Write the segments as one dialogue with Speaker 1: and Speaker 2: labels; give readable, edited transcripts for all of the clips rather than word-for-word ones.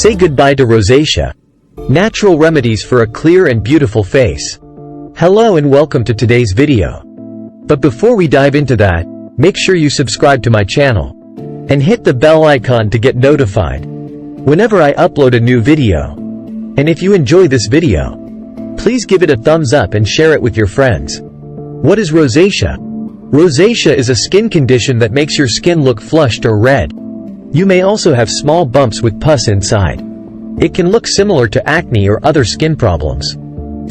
Speaker 1: Say goodbye to rosacea. Natural remedies for a clear and beautiful face. Hello and welcome to today's video. But before we dive into that, make sure you subscribe to my channel and hit the bell icon to get notified whenever I upload a new video. And if you enjoy this video, please give it a thumbs up and share it with your friends. What is rosacea? Rosacea is a skin condition that makes your skin look flushed or red. You may also have small bumps with pus inside. It can look similar to acne or other skin problems.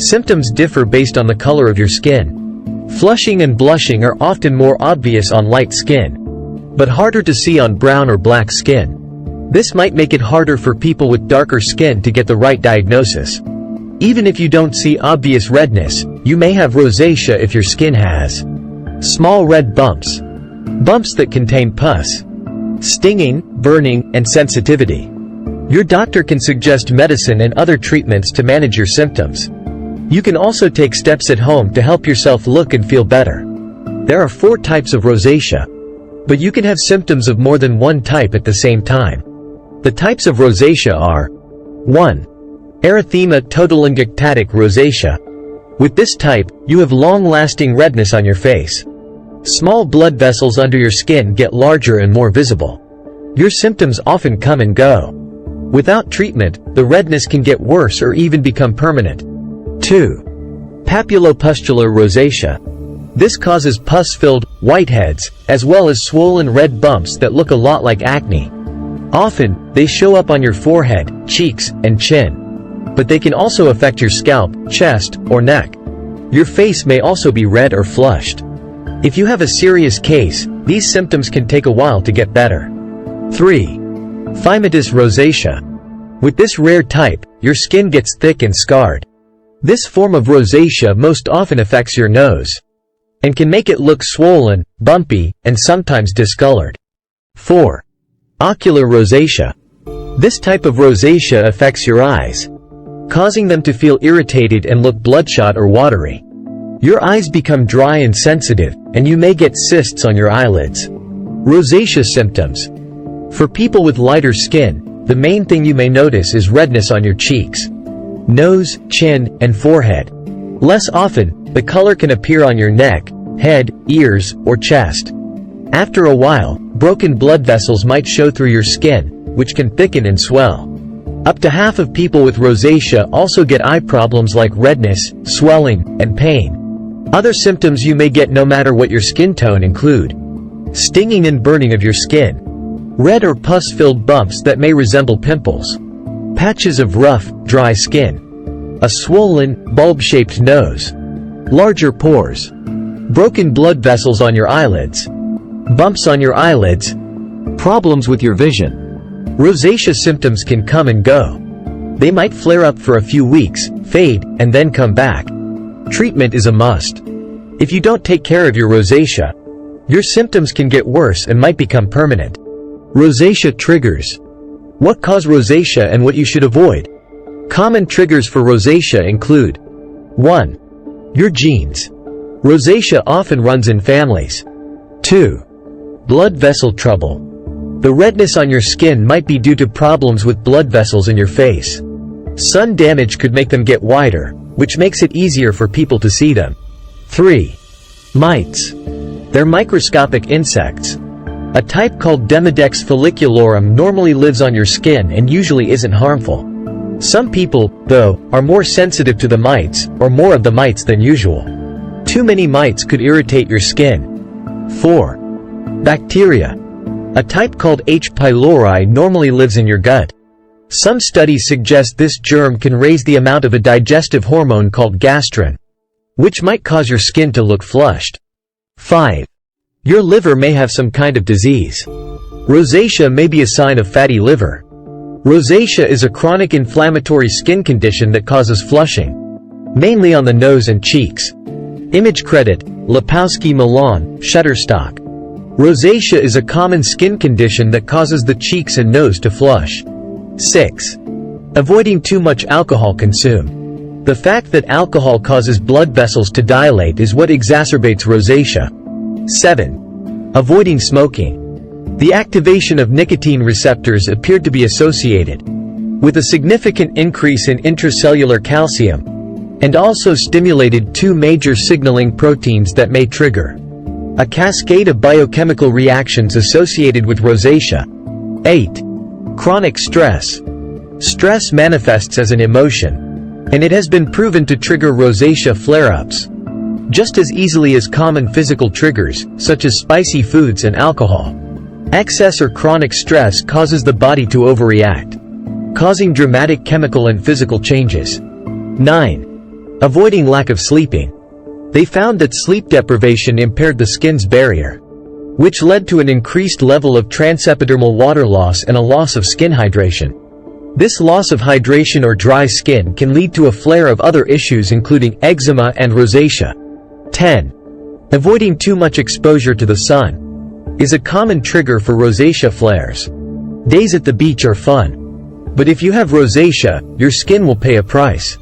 Speaker 1: Symptoms differ based on the color of your skin. Flushing and blushing are often more obvious on light skin, but harder to see on brown or black skin. This might make it harder for people with darker skin to get the right diagnosis. Even if you don't see obvious redness, you may have rosacea if your skin has small red bumps, bumps that contain pus, stinging, burning, and sensitivity. Your doctor can suggest medicine and other treatments to manage your symptoms. You can also take steps at home to help yourself look and feel better. There are 4 types of rosacea, but you can have symptoms of more than one type at the same time. The types of rosacea are 1. Erythema totalingectatic rosacea. With this type, you have long-lasting redness on your face. Small blood vessels under your skin get larger and more visible. Your symptoms often come and go. Without treatment, the redness can get worse or even become permanent. 2. Papulopustular rosacea. This causes pus-filled, whiteheads, as well as swollen red bumps that look a lot like acne. Often, they show up on your forehead, cheeks, and chin. But they can also affect your scalp, chest, or neck. Your face may also be red or flushed. If you have a serious case, these symptoms can take a while to get better. 3. Phthimatous rosacea. With this rare type, your skin gets thick and scarred. This form of rosacea most often affects your nose and can make it look swollen, bumpy, and sometimes discolored. 4. Ocular rosacea. This type of rosacea affects your eyes, causing them to feel irritated and look bloodshot or watery. Your eyes become dry and sensitive, and you may get cysts on your eyelids. Rosacea symptoms. For people with lighter skin, the main thing you may notice is redness on your cheeks, nose, chin, and forehead. Less often, the color can appear on your neck, head, ears, or chest. After a while, broken blood vessels might show through your skin, which can thicken and swell. Up to half of people with rosacea also get eye problems like redness, swelling, and pain. Other symptoms you may get no matter what your skin tone include stinging and burning of your skin, red or pus-filled bumps that may resemble pimples, patches of rough, dry skin, a swollen, bulb-shaped nose, larger pores, broken blood vessels on your eyelids, bumps on your eyelids, problems with your vision. Rosacea symptoms can come and go. They might flare up for a few weeks, fade, and then come back. Treatment is a must. If you don't take care of your rosacea, your symptoms can get worse and might become permanent. Rosacea triggers. What cause rosacea and what you should avoid? Common triggers for rosacea include 1. Your genes. Rosacea often runs in families. 2. Blood vessel trouble. The redness on your skin might be due to problems with blood vessels in your face. Sun damage could make them get wider, which makes it easier for people to see them. 3. Mites. They're microscopic insects. A type called Demodex folliculorum normally lives on your skin and usually isn't harmful. Some people, though, are more sensitive to the mites, or more of the mites than usual. Too many mites could irritate your skin. 4. Bacteria. A type called H. pylori normally lives in your gut. Some studies suggest this germ can raise the amount of a digestive hormone called gastrin, which might cause your skin to look flushed. 5. Your liver may have some kind of disease. Rosacea may be a sign of fatty liver. Rosacea is a chronic inflammatory skin condition that causes flushing, mainly on the nose and cheeks. Image credit, Lepowski Milan, Shutterstock. Rosacea is a common skin condition that causes the cheeks and nose to flush. 6. Avoiding too much alcohol consume. The fact that alcohol causes blood vessels to dilate is what exacerbates rosacea. 7. Avoiding smoking. The activation of nicotine receptors appeared to be associated with a significant increase in intracellular calcium, and also stimulated two major signaling proteins that may trigger a cascade of biochemical reactions associated with rosacea. 8. Chronic stress. Stress manifests as an emotion, and it has been proven to trigger rosacea flare-ups just as easily as common physical triggers, such as spicy foods and alcohol. Excess or chronic stress causes the body to overreact, causing dramatic chemical and physical changes. 9. Avoiding lack of sleeping. They found that sleep deprivation impaired the skin's barrier, which led to an increased level of transepidermal water loss and a loss of skin hydration. This loss of hydration or dry skin can lead to a flare of other issues including eczema and rosacea. 10. Avoiding too much exposure to the sun is a common trigger for rosacea flares. Days at the beach are fun, but if you have rosacea, your skin will pay a price.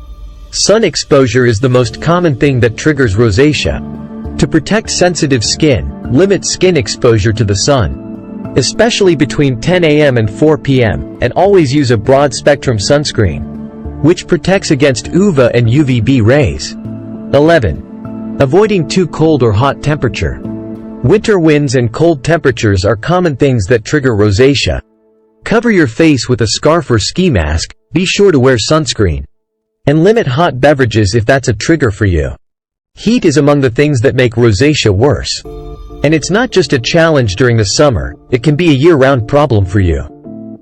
Speaker 1: Sun exposure is the most common thing that triggers rosacea. To protect sensitive skin, limit skin exposure to the sun, especially between 10 a.m. and 4 p.m., and always use a broad-spectrum sunscreen, which protects against UVA and UVB rays. 11. Avoiding too cold or hot temperature. Winter winds and cold temperatures are common things that trigger rosacea. Cover your face with a scarf or ski mask, be sure to wear sunscreen, and limit hot beverages if that's a trigger for you. Heat is among the things that make rosacea worse. And it's not just a challenge during the summer, it can be a year-round problem for you.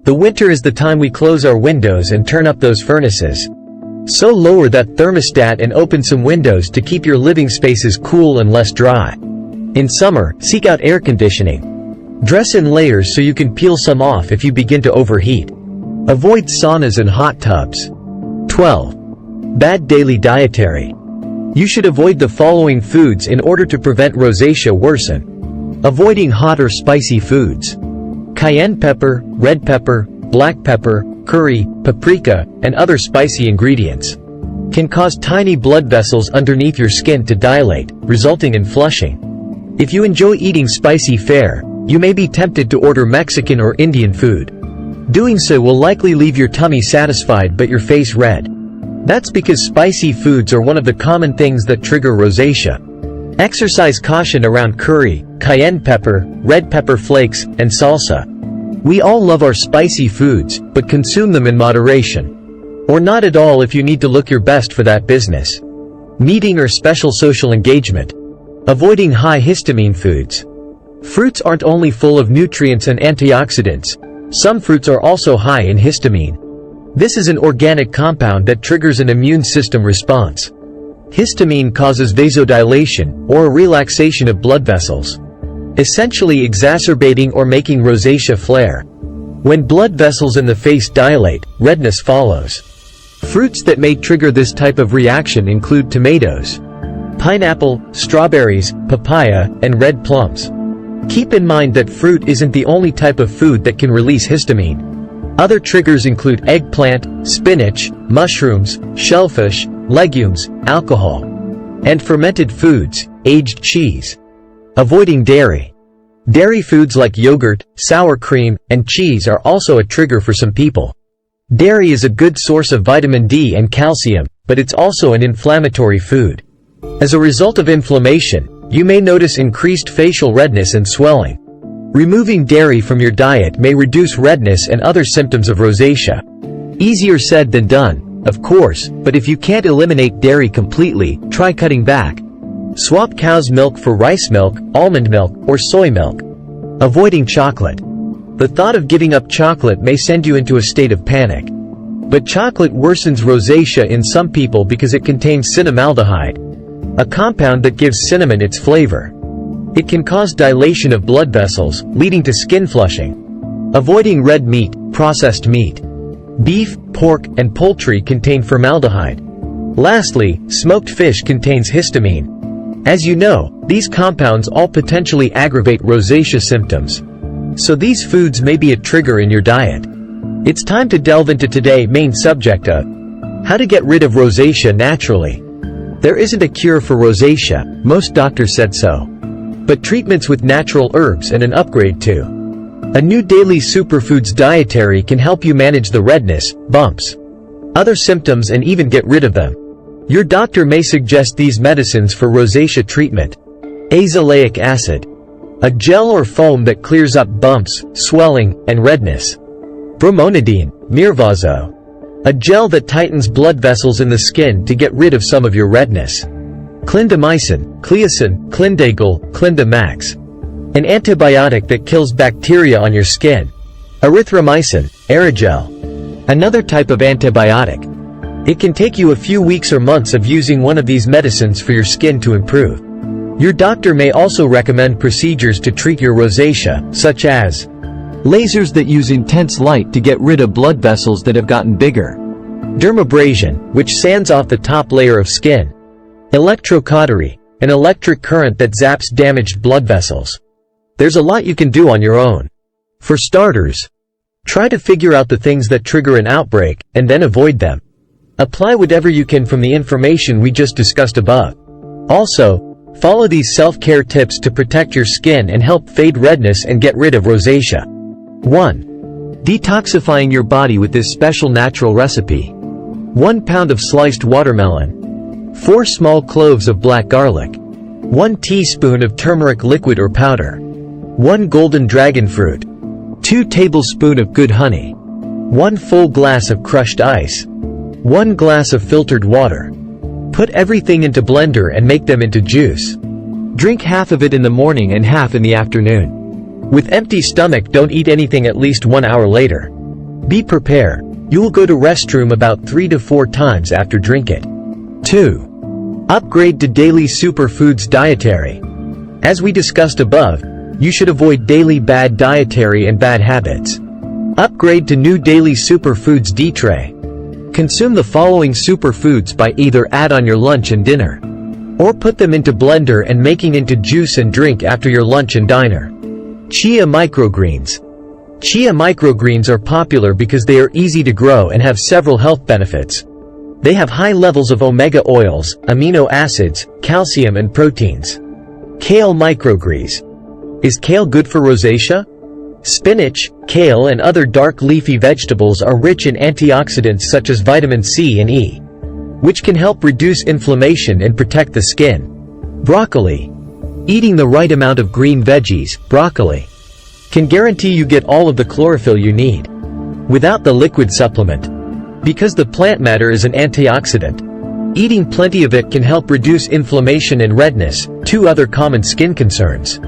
Speaker 1: The winter is the time we close our windows and turn up those furnaces. So lower that thermostat and open some windows to keep your living spaces cool and less dry. In summer, seek out air conditioning. Dress in layers so you can peel some off if you begin to overheat. Avoid saunas and hot tubs. 12. Bad daily dietary. You should avoid the following foods in order to prevent rosacea worsen. Avoiding hot or spicy foods. Cayenne pepper, red pepper, black pepper, curry, paprika, and other spicy ingredients can cause tiny blood vessels underneath your skin to dilate, resulting in flushing. If you enjoy eating spicy fare, you may be tempted to order Mexican or Indian food. Doing so will likely leave your tummy satisfied but your face red. That's because spicy foods are one of the common things that trigger rosacea. Exercise caution around curry, cayenne pepper, red pepper flakes, and salsa. We all love our spicy foods, but consume them in moderation. Or not at all if you need to look your best for that business meeting or special social engagement. Avoiding high histamine foods. Fruits aren't only full of nutrients and antioxidants. Some fruits are also high in histamine. This is an organic compound that triggers an immune system response. Histamine causes vasodilation, or a relaxation of blood vessels, essentially exacerbating or making rosacea flare. When blood vessels in the face dilate, redness follows. Fruits that may trigger this type of reaction include tomatoes, pineapple, strawberries, papaya, and red plums. Keep in mind that fruit isn't the only type of food that can release histamine. Other triggers include eggplant, spinach, mushrooms, shellfish, legumes, alcohol, and fermented foods, aged cheese. Avoiding dairy. Dairy foods like yogurt, sour cream, and cheese are also a trigger for some people. Dairy is a good source of vitamin D and calcium, but it's also an inflammatory food. As a result of inflammation, you may notice increased facial redness and swelling. Removing dairy from your diet may reduce redness and other symptoms of rosacea. Easier said than done, of course, but if you can't eliminate dairy completely, try cutting back. Swap cow's milk for rice milk, almond milk, or soy milk. Avoiding chocolate. The thought of giving up chocolate may send you into a state of panic. But chocolate worsens rosacea in some people because it contains cinnamaldehyde, a compound that gives cinnamon its flavor. It can cause dilation of blood vessels, leading to skin flushing. Avoiding red meat, processed meat. Beef, pork, and poultry contain formaldehyde. Lastly, smoked fish contains histamine. As you know, these compounds all potentially aggravate rosacea symptoms. So these foods may be a trigger in your diet. It's time to delve into today's main subject of how to get rid of rosacea naturally. There isn't a cure for rosacea, most doctors said so. But treatments with natural herbs and an upgrade to A new daily superfoods dietary can help you manage the redness, bumps, other symptoms and even get rid of them. Your doctor may suggest these medicines for rosacea treatment. Azelaic acid, a gel or foam that clears up bumps, swelling, and redness. Bromonidine, Mirvazo, a gel that tightens blood vessels in the skin to get rid of some of your redness. Clindamycin, Cleocin, Clindagal, Clindamax, an antibiotic that kills bacteria on your skin. Erythromycin, Aerogel, another type of antibiotic. It can take you a few weeks or months of using one of these medicines for your skin to improve. Your doctor may also recommend procedures to treat your rosacea, such as lasers that use intense light to get rid of blood vessels that have gotten bigger, dermabrasion, which sands off the top layer of skin, electrocautery, an electric current that zaps damaged blood vessels. There's a lot you can do on your own. For starters, try to figure out the things that trigger an outbreak, and then avoid them. Apply whatever you can from the information we just discussed above. Also, follow these self-care tips to protect your skin and help fade redness and get rid of rosacea. 1. Detoxifying your body with this special natural recipe. 1 pound of sliced watermelon, 4 small cloves of black garlic, 1 teaspoon of turmeric liquid or powder, 1 golden dragon fruit, 2 tablespoons of good honey, 1 full glass of crushed ice, 1 glass of filtered water. Put everything into blender and make them into juice. Drink half of it in the morning and half in the afternoon. With empty stomach, don't eat anything at least 1 hour later. Be prepared. You will go to restroom about 3 to 4 times after drink it. 2. Upgrade to daily superfoods dietary. As we discussed above, you should avoid daily bad dietary and bad habits. Upgrade to new daily superfoods D-tray. Consume the following superfoods by either add on your lunch and dinner, or put them into blender and making into juice and drink after your lunch and diner. Chia microgreens. Chia microgreens are popular because they are easy to grow and have several health benefits. They have high levels of omega oils, amino acids, calcium and proteins. Kale microgreens. Is kale good for rosacea? Spinach, kale and other dark leafy vegetables are rich in antioxidants such as vitamin C and E, which can help reduce inflammation and protect the skin. Broccoli. Eating the right amount of green veggies, broccoli, can guarantee you get all of the chlorophyll you need, without the liquid supplement. Because the plant matter is an antioxidant, eating plenty of it can help reduce inflammation and redness, 2 other common skin concerns.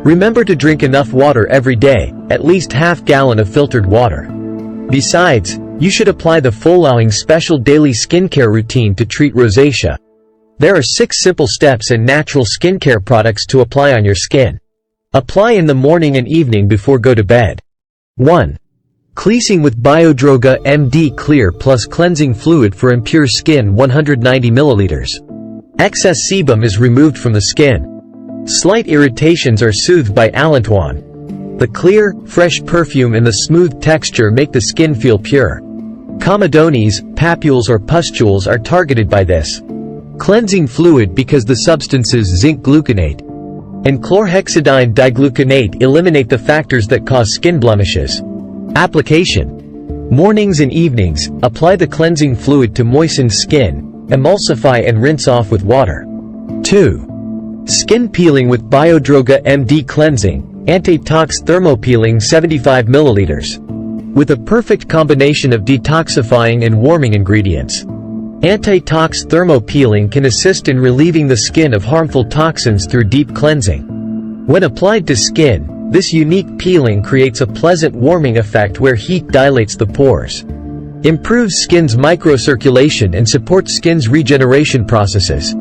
Speaker 1: Remember to drink enough water every day, at least half gallon of filtered water. Besides, you should apply the following special daily skincare routine to treat rosacea. There are 6 simple steps and natural skincare products to apply on your skin. Apply in the morning and evening before go to bed. 1. Cleansing with Biodroga MD Clear plus cleansing fluid for impure skin 190 ml. Excess sebum is removed from the skin. Slight irritations are soothed by allantoin. The clear, fresh perfume and the smooth texture make the skin feel pure. Comedones, papules or pustules are targeted by this cleansing fluid because the substances zinc gluconate and chlorhexidine digluconate eliminate the factors that cause skin blemishes. Application. Mornings and evenings, apply the cleansing fluid to moisten skin, emulsify and rinse off with water. 2. Skin peeling with Biodroga MD Cleansing, Anti-Tox Thermopeeling 75 ml. With a perfect combination of detoxifying and warming ingredients. Anti-Tox Thermopeeling can assist in relieving the skin of harmful toxins through deep cleansing. When applied to skin, this unique peeling creates a pleasant warming effect where heat dilates the pores, improves skin's microcirculation and supports skin's regeneration processes.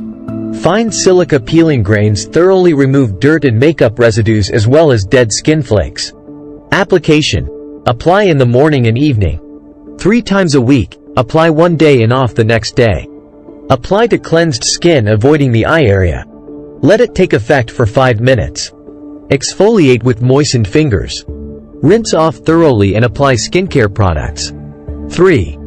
Speaker 1: Fine silica peeling grains thoroughly remove dirt and makeup residues as well as dead skin flakes. Application. Apply in the morning and evening. 3 times a week, apply one day and off the next day. Apply to cleansed skin avoiding the eye area. Let it take effect for 5 minutes. Exfoliate with moistened fingers. Rinse off thoroughly and apply skincare products. 3.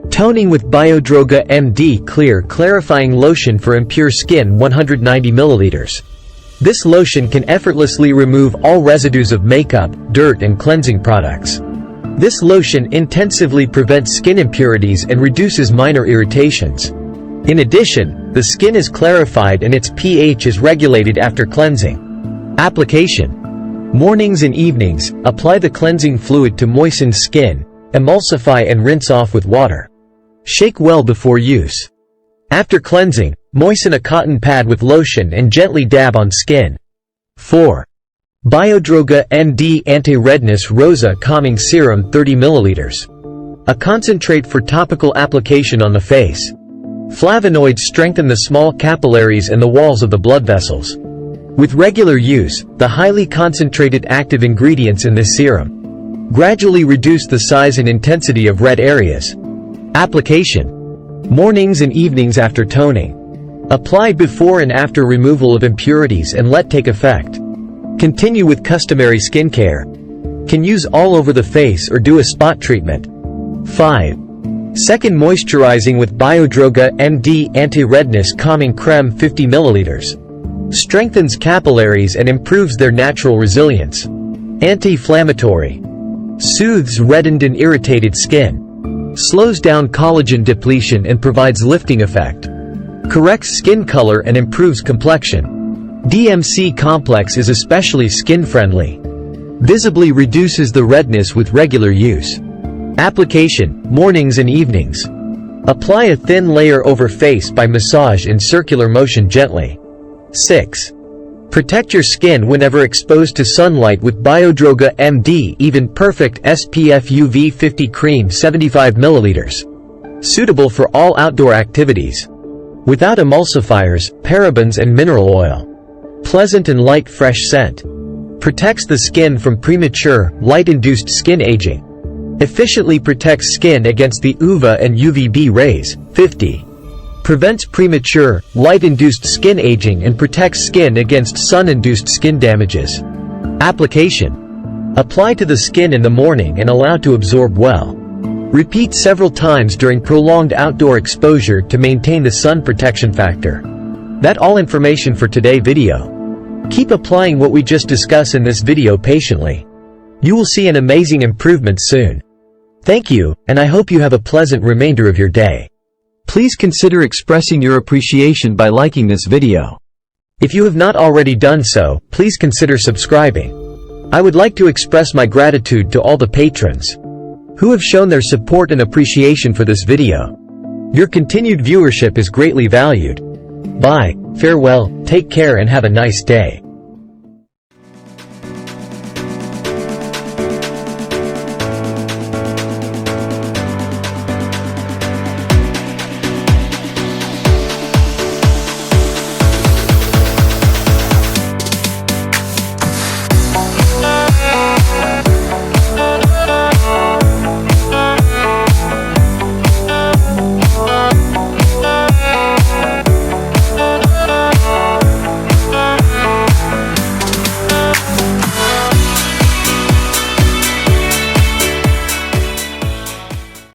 Speaker 1: Toning with Biodroga MD Clear Clarifying Lotion for Impure Skin 190 ml. This lotion can effortlessly remove all residues of makeup, dirt and cleansing products. This lotion intensively prevents skin impurities and reduces minor irritations. In addition, the skin is clarified and its pH is regulated after cleansing. Application. Mornings and evenings, apply the cleansing fluid to moisten skin, emulsify and rinse off with water. Shake well before use. After cleansing, moisten a cotton pad with lotion and gently dab on skin. 4. Biodroga ND Anti-Redness Rosacea Calming Serum 30 ml. A concentrate for topical application on the face. Flavonoids strengthen the small capillaries and the walls of the blood vessels. With regular use, the highly concentrated active ingredients in this serum gradually reduce the size and intensity of red areas. Application. Mornings and evenings after toning. Apply before and after removal of impurities and let take effect. Continue with customary skincare. Can use all over the face or do a spot treatment. 5. Second, moisturizing with Biodroga ND Anti-Redness Calming Creme 50 ml. Strengthens capillaries and improves their natural resilience. Anti-inflammatory. Soothes reddened and irritated skin. Slows down collagen depletion and provides lifting effect. Corrects skin color and improves complexion. DMC complex is especially skin-friendly. Visibly reduces the redness with regular use. Application. Mornings and evenings. Apply a thin layer over face by massage in circular motion gently. 6. Protect your skin whenever exposed to sunlight with Biodroga MD Even Perfect SPF UV 50 Cream 75 ml. Suitable for all outdoor activities. Without emulsifiers, parabens and mineral oil. Pleasant and light fresh scent. Protects the skin from premature, light-induced skin aging. Efficiently protects skin against the UVA and UVB rays. 50. Prevents premature, light-induced skin aging and protects skin against sun-induced skin damages. Application. Apply to the skin in the morning and allow to absorb well. Repeat several times during prolonged outdoor exposure to maintain the sun protection factor. That's all information for today's video. Keep applying what we just discussed in this video patiently. You will see an amazing improvement soon. Thank you, and I hope you have a pleasant remainder of your day. Please consider expressing your appreciation by liking this video. If you have not already done so, please consider subscribing. I would like to express my gratitude to all the patrons who have shown their support and appreciation for this video. Your continued viewership is greatly valued. Bye, farewell, take care and have a nice day.